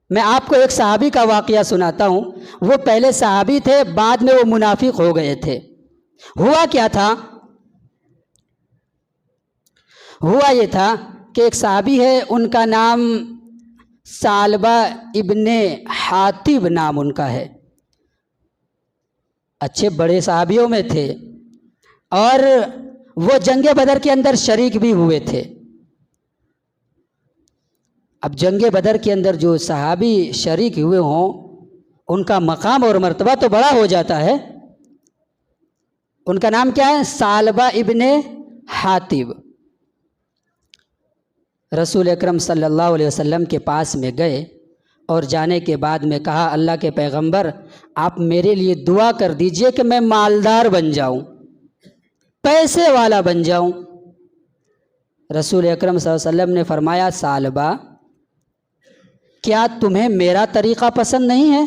میں آپ کو ایک صحابی کا واقعہ سناتا ہوں۔ وہ پہلے صحابی تھے، بعد میں وہ منافق ہو گئے تھے۔ ہوا کیا تھا؟ ہوا یہ تھا کہ ایک صحابی ہے، ان کا نام ثعلبہ ابن حاطب نام ان کا ہے، اچھے بڑے صحابیوں میں تھے، اور وہ جنگ بدر کے اندر شریک بھی ہوئے تھے۔ اب جنگ بدر کے اندر جو صحابی شریک ہوئے ہوں، ان کا مقام اور مرتبہ تو بڑا ہو جاتا ہے۔ ان کا نام کیا ہے؟ ثعلبہ ابن حاطب۔ رسول اکرم صلی اللہ علیہ وسلم کے پاس میں گئے اور جانے کے بعد میں کہا، اللہ کے پیغمبر آپ میرے لیے دعا کر دیجئے کہ میں مالدار بن جاؤں، پیسے والا بن جاؤں۔ رسول اکرم صلی اللہ علیہ وسلم نے فرمایا، ثعلبہ کیا تمہیں میرا طریقہ پسند نہیں ہے؟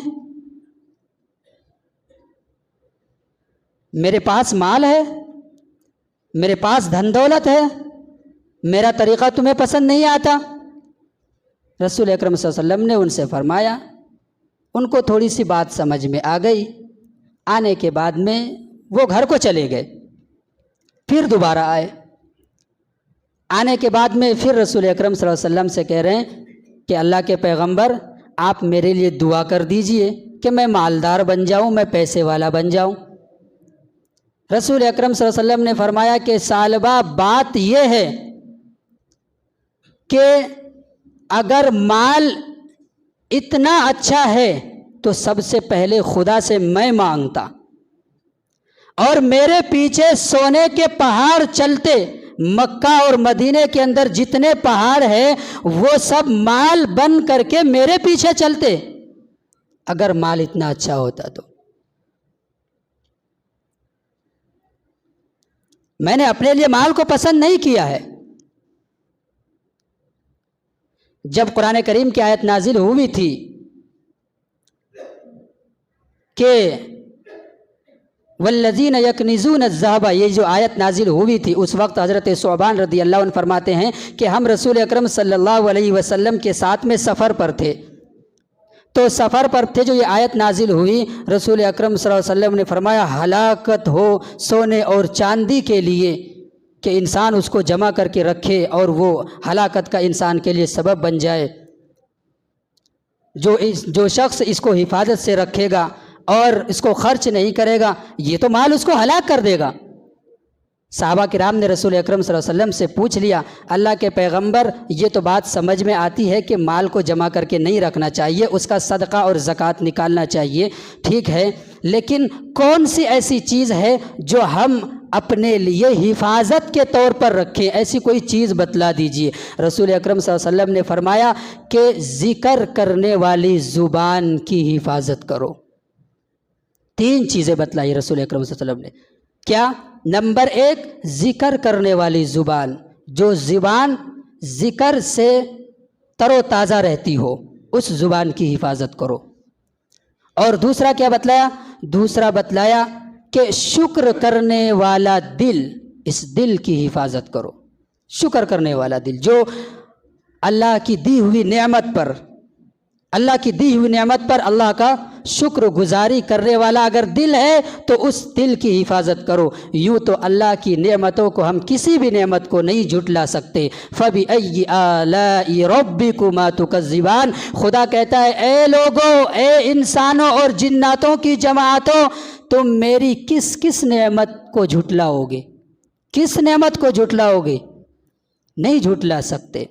میرے پاس مال ہے، میرے پاس دھن دولت ہے، میرا طریقہ تمہیں پسند نہیں آتا؟ رسول اکرم صلی اللہ علیہ وسلم نے ان سے فرمایا، ان کو تھوڑی سی بات سمجھ میں آ گئی۔ آنے کے بعد میں وہ گھر کو چلے گئے، پھر دوبارہ آئے۔ آنے کے بعد میں پھر رسول اکرم صلی اللہ علیہ وسلم سے کہہ رہے ہیں کہ اللہ کے پیغمبر آپ میرے لیے دعا کر دیجئے کہ میں مالدار بن جاؤں، میں پیسے والا بن جاؤں۔ رسول اکرم صلی اللہ علیہ وسلم نے فرمایا کہ ثعلبہ بات یہ ہے کہ اگر مال اتنا اچھا ہے تو سب سے پہلے خدا سے میں مانگتا، اور میرے پیچھے سونے کے پہاڑ چلتے، مکہ اور مدینے کے اندر جتنے پہاڑ ہیں وہ سب مال بن کر کے میرے پیچھے چلتے، اگر مال اتنا اچھا ہوتا تو۔ میں نے اپنے لیے مال کو پسند نہیں کیا ہے۔ جب قرآن کریم کی آیت نازل ہوئی تھی کہ والذین یکنزون الذہب، یہ جو آیت نازل ہوئی تھی، اس وقت حضرت ثعبان رضی اللہ عنہ فرماتے ہیں کہ ہم رسول اکرم صلی اللہ علیہ وسلم کے ساتھ میں سفر پر تھے، تو سفر پر تھے جو یہ آیت نازل ہوئی، رسول اکرم صلی اللہ علیہ وسلم نے فرمایا ہلاکت ہو سونے اور چاندی کے لیے کہ انسان اس کو جمع کر کے رکھے اور وہ ہلاکت کا انسان کے لیے سبب بن جائے۔ جو شخص اس کو حفاظت سے رکھے گا اور اس کو خرچ نہیں کرے گا، یہ تو مال اس کو ہلاک کر دے گا۔ صحابہ کرام نے رسول اکرم صلی اللہ علیہ وسلم سے پوچھ لیا، اللہ کے پیغمبر یہ تو بات سمجھ میں آتی ہے کہ مال کو جمع کر کے نہیں رکھنا چاہیے، اس کا صدقہ اور زکوٰۃ نکالنا چاہیے، ٹھیک ہے، لیکن کون سی ایسی چیز ہے جو ہم اپنے لیے حفاظت کے طور پر رکھیں؟ ایسی کوئی چیز بتلا دیجئے۔ رسول اکرم صلی اللہ علیہ وسلم نے فرمایا کہ ذکر کرنے والی زبان کی حفاظت کرو۔ 3 چیزیں بتلائی رسول اکرم صلی اللہ علیہ وسلم نے۔ کیا؟ نمبر 1، ذکر کرنے والی زبان، جو زبان ذکر سے تر و تازہ رہتی ہو، اس زبان کی حفاظت کرو۔ اور دوسرا کیا بتلایا؟ دوسرا بتلایا کہ شکر کرنے والا دل، اس دل کی حفاظت کرو۔ شکر کرنے والا دل جو اللہ کی دی ہوئی نعمت پر، اللہ کا شکر گزاری کرنے والا اگر دل ہے تو اس دل کی حفاظت کرو۔ یوں تو اللہ کی نعمتوں کو ہم کسی بھی نعمت کو نہیں جھٹلا سکتے۔ فَبِأَيِّ آلَاءِ رَبِّكُمَا تُكَذِّبَانِ، خدا کہتا ہے اے لوگوں، اے انسانوں اور جناتوں کی جماعتوں، تم میری کس کس نعمت کو جھٹلاؤ گے؟ کس نعمت کو جھٹلاؤ گے؟ نہیں جھٹلا سکتے۔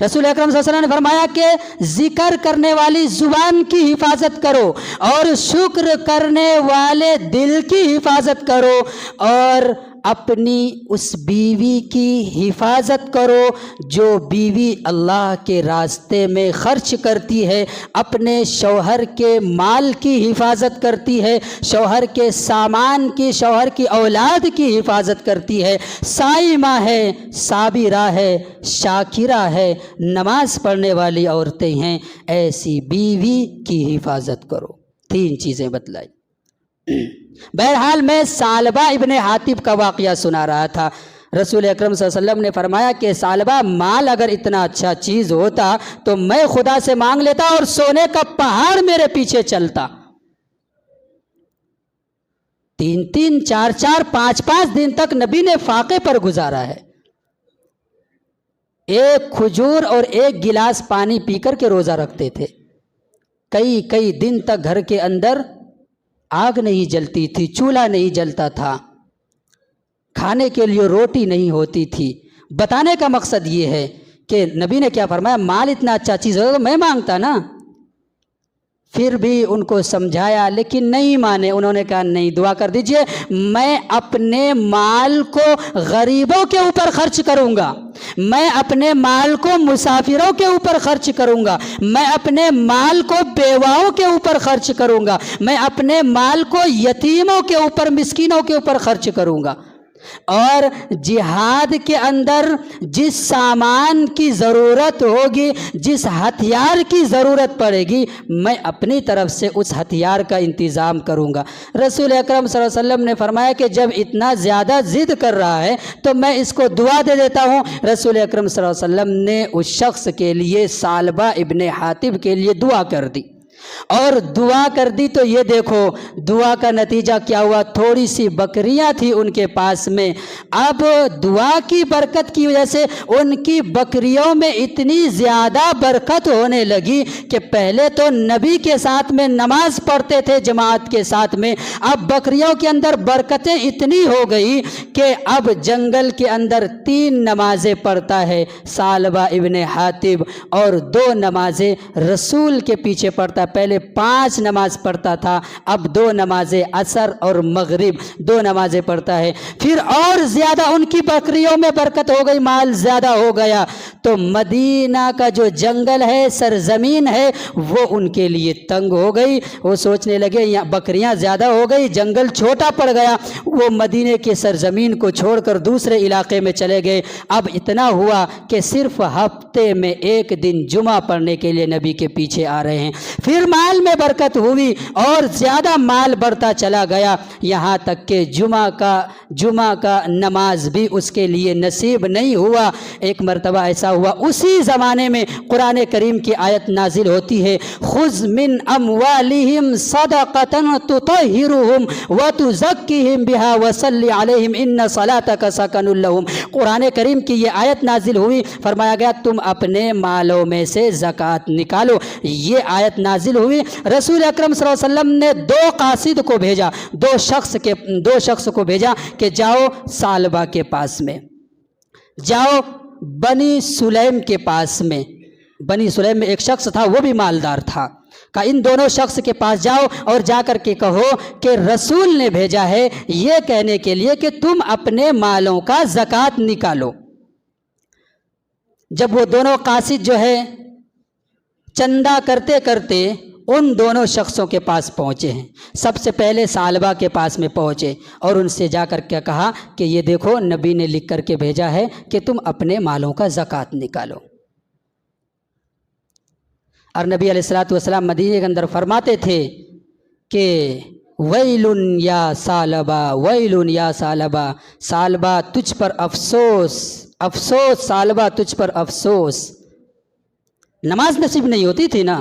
رسول اکرم صلی اللہ علیہ وسلم نے فرمایا کہ ذکر کرنے والی زبان کی حفاظت کرو، اور شکر کرنے والے دل کی حفاظت کرو، اور اپنی اس بیوی کی حفاظت کرو جو بیوی اللہ کے راستے میں خرچ کرتی ہے، اپنے شوہر کے مال کی حفاظت کرتی ہے، شوہر کے سامان کی، شوہر کی اولاد کی حفاظت کرتی ہے، صائمہ ہے، صابرہ ہے، شاکرہ ہے، نماز پڑھنے والی عورتیں ہیں، ایسی بیوی کی حفاظت کرو۔ 3 چیزیں بتلائی۔ بہرحال میں ثعلبہ ابن حاطب کا واقعہ سنا رہا تھا۔ رسول اکرم صلی اللہ علیہ وسلم نے فرمایا کہ ثعلبہ مال اگر اتنا اچھا چیز ہوتا تو میں خدا سے مانگ لیتا اور سونے کا پہاڑ میرے پیچھے چلتا۔ 3 4 5 دن تک نبی نے فاقے پر گزارا ہے، ایک کھجور اور ایک گلاس پانی پی کر کے روزہ رکھتے تھے۔ کئی دن تک گھر کے اندر آگ نہیں جلتی تھی، چولہا نہیں جلتا تھا، کھانے کے لیے روٹی نہیں ہوتی تھی۔ بتانے کا مقصد یہ ہے کہ نبی نے کیا فرمایا، مال اتنا اچھا چیز ہوگا تو میں مانگتا نا۔ پھر بھی ان کو سمجھایا لیکن نہیں مانے، انہوں نے کہا نہیں، دعا کر دیجئے، میں اپنے مال کو غریبوں کے اوپر خرچ کروں گا، میں اپنے مال کو مسافروں کے اوپر خرچ کروں گا، میں اپنے مال کو بیواؤں کے اوپر خرچ کروں گا، میں اپنے مال کو یتیموں کے اوپر، مسکینوں کے اوپر خرچ کروں گا، اور جہاد کے اندر جس سامان کی ضرورت ہوگی، جس ہتھیار کی ضرورت پڑے گی، میں اپنی طرف سے اس ہتھیار کا انتظام کروں گا۔ رسول اکرم صلی اللہ علیہ وسلم نے فرمایا کہ جب اتنا زیادہ ضد کر رہا ہے تو میں اس کو دعا دے دیتا ہوں۔ رسول اکرم صلی اللہ علیہ وسلم نے اس شخص کے لیے، ثعلبہ ابن حاطب کے لیے دعا کر دی، اور دعا کر دی تو یہ دیکھو دعا کا نتیجہ کیا ہوا، تھوڑی سی بکریاں تھی ان کے پاس میں، اب دعا کی برکت کی وجہ سے ان کی بکریوں میں اتنی زیادہ برکت ہونے لگی کہ پہلے تو نبی کے ساتھ میں نماز پڑھتے تھے جماعت کے ساتھ میں، اب بکریوں کے اندر برکتیں اتنی ہو گئی کہ اب جنگل کے اندر 3 نمازیں پڑھتا ہے ثعلبہ ابن حاطب، اور 2 نمازیں رسول کے پیچھے پڑھتا ہے۔ پہلے 5 نماز پڑھتا تھا، اب 2 نمازیں عصر اور مغرب 2 نمازیں پڑھتا ہے۔ پھر اور زیادہ ان کی بکریوں میں برکت ہو گئی، مال زیادہ ہو گیا، تو مدینہ کا جو جنگل ہے، سرزمین ہے، وہ ان کے لیے تنگ ہو گئی۔ وہ سوچنے لگے یہاں بکریاں زیادہ ہو گئی، جنگل چھوٹا پڑ گیا، وہ مدینے کے سرزمین کو چھوڑ کر دوسرے علاقے میں چلے گئے۔ اب اتنا ہوا کہ صرف ہفتے میں 1 دن جمعہ پڑھنے کے لیے نبی کے پیچھے آ رہے ہیں۔ پھر مال میں برکت ہوئی اور زیادہ مال بڑھتا چلا گیا، یہاں تک کہ جمعہ کا نماز بھی اس کے لیے نصیب نہیں ہوا۔ ایک مرتبہ ایسا ہوا، اسی زمانے میں قرآن کریم کی آیت نازل ہوتی ہے، خذ من اموالہم صدقۃ تطہرہم وتزکیہم بہا وصلی علیہم ان صلاتک سکن لہم۔ قرآن کریم کی یہ آیت نازل ہوئی، فرمایا گیا تم اپنے مالوں میں سے زکوٰۃ نکالو۔ یہ آیت نازل ہوئی، رسول اکرم صلی اللہ علیہ وسلم نے 2 قاصد کو بھیجا، 2 شخص کو بھیجا کہ جاؤ ثعلبہ کے پاس میں، جاؤ بنی سلیم کے پاس میں۔ بنی سلیم میں ایک شخص تھا، وہ بھی مالدار تھا، کہا ان دونوں شخص کے پاس جاؤ اور جا کر کے کہو کہ رسول نے بھیجا ہے یہ کہنے کے لیے کہ تم اپنے مالوں کا زکوٰۃ نکالو۔ جب وہ دونوں قاصد جو ہے چندہ کرتے کرتے ان دونوں شخصوں کے پاس پہنچے ہیں، سب سے پہلے ثعلبہ کے پاس میں پہنچے اور ان سے جا کر کے کہا کہ یہ دیکھو نبی نے لکھ کر کے بھیجا ہے کہ تم اپنے مالوں کا زکوٰۃ نکالو۔ اور نبی علیہ الصلوۃ والسلام مدینے کے اندر فرماتے تھے کہ ویل یا ثعلبہ، ویل یا ثعلبہ، ثعلبہ تجھ پر افسوس، افسوس ثعلبہ تجھ پر افسوس۔ نماز نصیب نہیں ہوتی تھی نا۔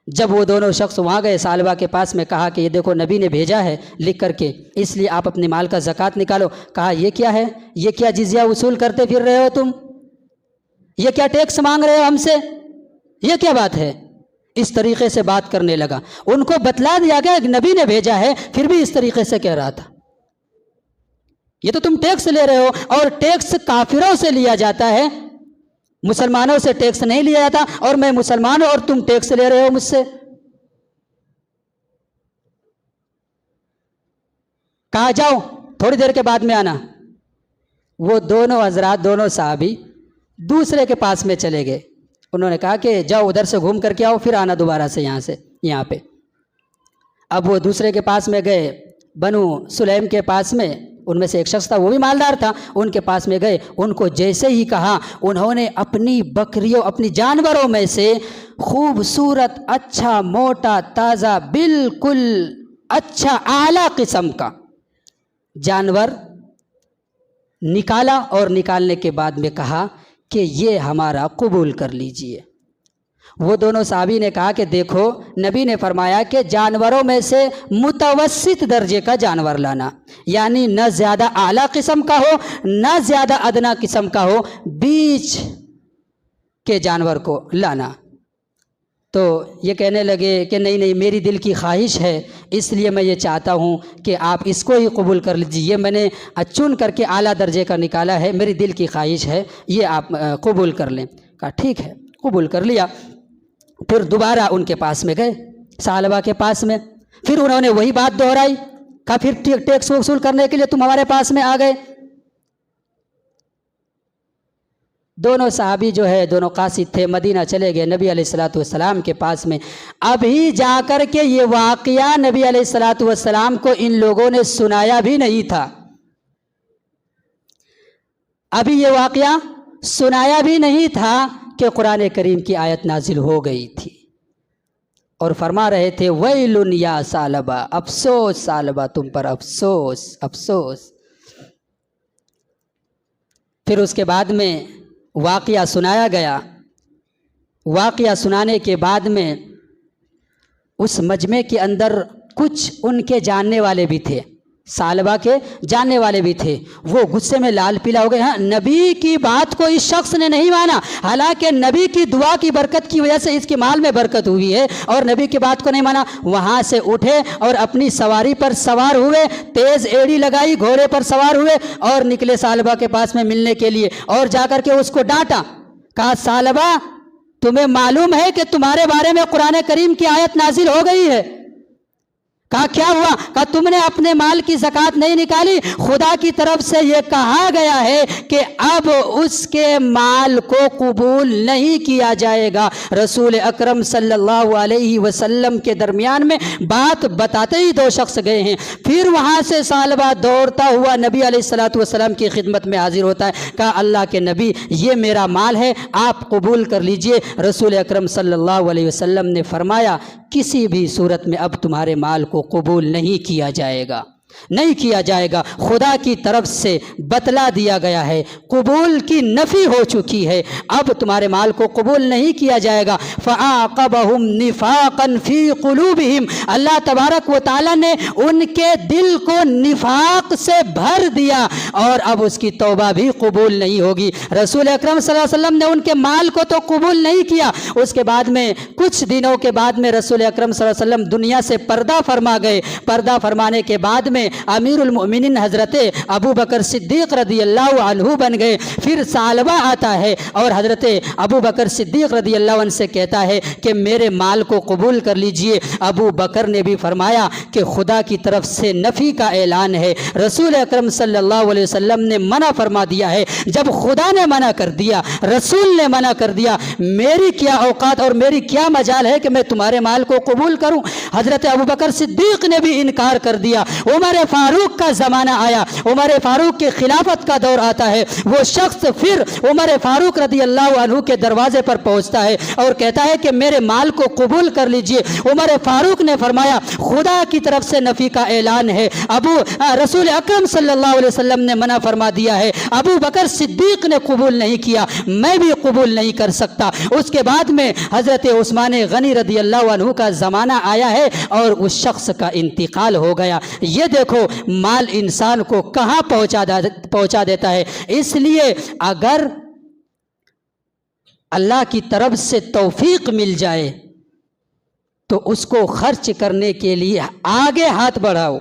جب وہ دونوں شخص وہاں گئے، ثعلبہ کے پاس میں کہا کہ یہ دیکھو نبی نے بھیجا ہے لکھ کر کے، اس لیے آپ اپنے مال کا زکوٰۃ نکالو۔ کہا یہ کیا ہے، یہ کیا جزیہ وصول کرتے پھر رہے ہو تم، یہ کیا ٹیکس مانگ رہے ہو ہم سے، یہ کیا بات ہے؟ اس طریقے سے بات کرنے لگا۔ ان کو بتلا دیا گیا کہ نبی نے بھیجا ہے، پھر بھی اس طریقے سے کہہ رہا تھا، یہ تو تم ٹیکس لے رہے ہو، اور ٹیکس کافروں سے لیا جاتا ہے، مسلمانوں سے ٹیکس نہیں لیا جاتا، اور میں مسلمان ہوں اور تم ٹیکس لے رہے ہو مجھ سے۔ کہا جاؤ تھوڑی دیر کے بعد میں آنا۔ وہ دونوں حضرات، دونوں صحابی دوسرے کے پاس میں چلے گئے، انہوں نے کہا کہ جاؤ ادھر سے گھوم کر کے آؤ، پھر آنا دوبارہ سے یہاں پہ۔ اب وہ دوسرے کے پاس میں گئے، بنو سلیم کے پاس میں، ان میں سے ایک شخص تھا وہ بھی مالدار تھا، ان کے پاس میں گئے، ان کو جیسے ہی کہا انہوں نے اپنی بکریوں، اپنی جانوروں میں سے خوبصورت، اچھا، موٹا، تازہ، بالکل اچھا اعلیٰ قسم کا جانور نکالا اور نکالنے کے بعد میں کہا کہ یہ ہمارا قبول کر لیجئے۔ وہ دونوں صحابی نے کہا کہ دیکھو نبی نے فرمایا کہ جانوروں میں سے متوسط درجے کا جانور لانا، یعنی نہ زیادہ اعلیٰ قسم کا ہو نہ زیادہ ادنا قسم کا ہو، بیچ کے جانور کو لانا۔ تو یہ کہنے لگے کہ نہیں نہیں، میری دل کی خواہش ہے، اس لیے میں یہ چاہتا ہوں کہ آپ اس کو ہی قبول کر لیجیے، یہ میں نے چن کر کے اعلیٰ درجے کا نکالا ہے، میری دل کی خواہش ہے، یہ آپ قبول کر لیں۔ کہا ٹھیک ہے، قبول کر لیا۔ پھر دوبارہ ان کے پاس میں گئے، ثعلبہ کے پاس میں، پھر انہوں نے وہی بات دہرائی۔ کہا پھر ٹیکس وصول کرنے کے لیے تم ہمارے پاس میں آ گئے۔ دونوں صحابی جو ہے دونوں قاصد تھے، مدینہ چلے گئے نبی علیہ السلام کے پاس میں۔ ابھی جا کر کے یہ واقعہ نبی علیہ السلام کو ان لوگوں نے سنایا بھی نہیں تھا، ابھی یہ واقعہ سنایا بھی نہیں تھا کہ قرآن کریم کی آیت نازل ہو گئی تھی اور فرما رہے تھے ویل یا ثعلبہ، افسوس ثعلبہ تم پر، افسوس افسوس۔ پھر اس کے بعد میں واقعہ سنایا گیا۔ واقعہ سنانے کے بعد میں اس مجمع کے اندر کچھ ان کے جاننے والے بھی تھے، ثعلبہ کے جاننے والے بھی تھے، وہ غصے میں لال پیلا ہو گئے۔ ہاں، نبی کی بات کو اس شخص نے نہیں مانا، حالانکہ نبی کی دعا کی برکت کی وجہ سے اس کے مال میں برکت ہوئی ہے، اور نبی کی بات کو نہیں مانا۔ وہاں سے اٹھے اور اپنی سواری پر سوار ہوئے، تیز ایڑی لگائی، گھوڑے پر سوار ہوئے اور نکلے ثعلبہ کے پاس میں ملنے کے لیے، اور جا کر کے اس کو ڈانٹا۔ کہا ثعلبہ تمہیں معلوم ہے کہ تمہارے بارے میں قرآن کریم کی آیت نازل ہو گئی ہے؟ کہا کیا ہوا؟ کہا تم نے اپنے مال کی زکوٰۃ نہیں نکالی، خدا کی طرف سے یہ کہا گیا ہے کہ اب اس کے مال کو قبول نہیں کیا جائے گا۔ رسول اکرم صلی اللہ علیہ وسلم کے درمیان میں بات بتاتے ہی دو شخص گئے ہیں۔ پھر وہاں سے ثعلبہ دوڑتا ہوا نبی علیہ السلام کی خدمت میں حاضر ہوتا ہے۔ کہا اللہ کے نبی یہ میرا مال ہے، آپ قبول کر لیجئے۔ رسول اکرم صلی اللہ علیہ وسلم نے فرمایا کسی بھی صورت میں اب تمہارے مال کو قبول نہیں کیا جائے گا، نہیں کیا جائے گا، خدا کی طرف سے بتلا دیا گیا ہے، قبول کی نفی ہو چکی ہے، اب تمہارے مال کو قبول نہیں کیا جائے گا۔ فَعَاقَبَهُمْ نِفَاقًا فِي قُلُوبِهِمْ، اللہ تبارک و تعالیٰ نے ان کے دل کو نفاق سے بھر دیا اور اب اس کی توبہ بھی قبول نہیں ہوگی۔ رسول اکرم صلی اللہ علیہ وسلم نے ان کے مال کو تو قبول نہیں کیا، اس کے بعد میں کچھ دنوں کے بعد میں رسول اکرم صلی اللہ علیہ وسلم دنیا سے پردہ فرما گئے۔ پردہ فرمانے کے بعد میں امیر المؤمنین حضرت ابو بکر صدیق رضی اللہ عنہ بن گئے۔ پھر ثعلبہ آتا ہے اور حضرت ابو بکر صدیق رضی اللہ عنہ سے کہتا ہے کہ میرے مال کو قبول کر لیجئے۔ ابو بکر نے بھی فرمایا کہ خدا کی طرف سے نفی کا اعلان ہے، رسول اکرم صلی اللہ علیہ وسلم نے منع فرما دیا ہے، جب خدا نے منع کر دیا، رسول نے منع کر دیا، میری کیا اوقات اور میری کیا مجال ہے کہ میں تمہارے مال کو قبول کروں۔ حضرت ابو بکر صدیق نے بھی انکار کر دیا۔ عمر فاروق کا زمانہ آیا، عمر فاروق کی خلافت کا دور آتا ہے، وہ شخص پھر عمر فاروق رضی اللہ عنہ کے دروازے پر پہنچتا ہے اور کہتا ہے کہ میرے مال کو قبول کر لیجئے۔ عمر فاروق نے فرمایا خدا کی طرف سے نفی کا اعلان ہے، رسول اکرم صلی اللہ علیہ وسلم نے منع فرما دیا ہے، ابو بکر صدیق نے قبول نہیں کیا، میں بھی قبول نہیں کر سکتا۔ اس کے بعد میں حضرت عثمان غنی رضی اللہ عنہ کا زمانہ آیا ہے اور اس شخص کا انتقال ہو گیا۔ یہ دیکھو مال انسان کو کہاں پہنچا دیتا ہے۔ اس لیے اگر اللہ کی طرف سے توفیق مل جائے تو اس کو خرچ کرنے کے لیے آگے ہاتھ بڑھاؤ۔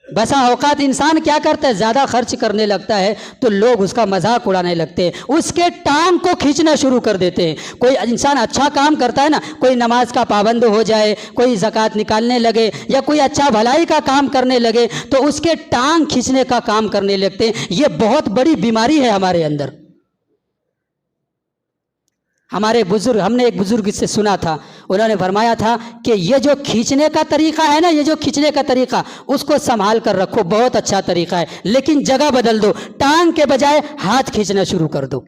بسا اوقات انسان کیا کرتا ہے، زیادہ خرچ کرنے لگتا ہے تو لوگ اس کا مذاق اڑانے لگتے ہیں، اس کے ٹانگ کو کھینچنا شروع کر دیتے ہیں۔ کوئی انسان اچھا کام کرتا ہے نا، کوئی نماز کا پابند ہو جائے، کوئی زکوٰۃ نکالنے لگے یا کوئی اچھا بھلائی کا کام کرنے لگے تو اس کے ٹانگ کھینچنے کا کام کرنے لگتے ہیں۔ یہ بہت بڑی بیماری ہے ہمارے اندر۔ ہمارے بزرگ، ہم نے ایک بزرگ سے سنا تھا، انہوں نے فرمایا تھا کہ یہ جو کھینچنے کا طریقہ ہے نا، یہ جو کھینچنے کا طریقہ اس کو سنبھال کر رکھو، بہت اچھا طریقہ ہے، لیکن جگہ بدل دو، ٹانگ کے بجائے ہاتھ کھینچنا شروع کر دو۔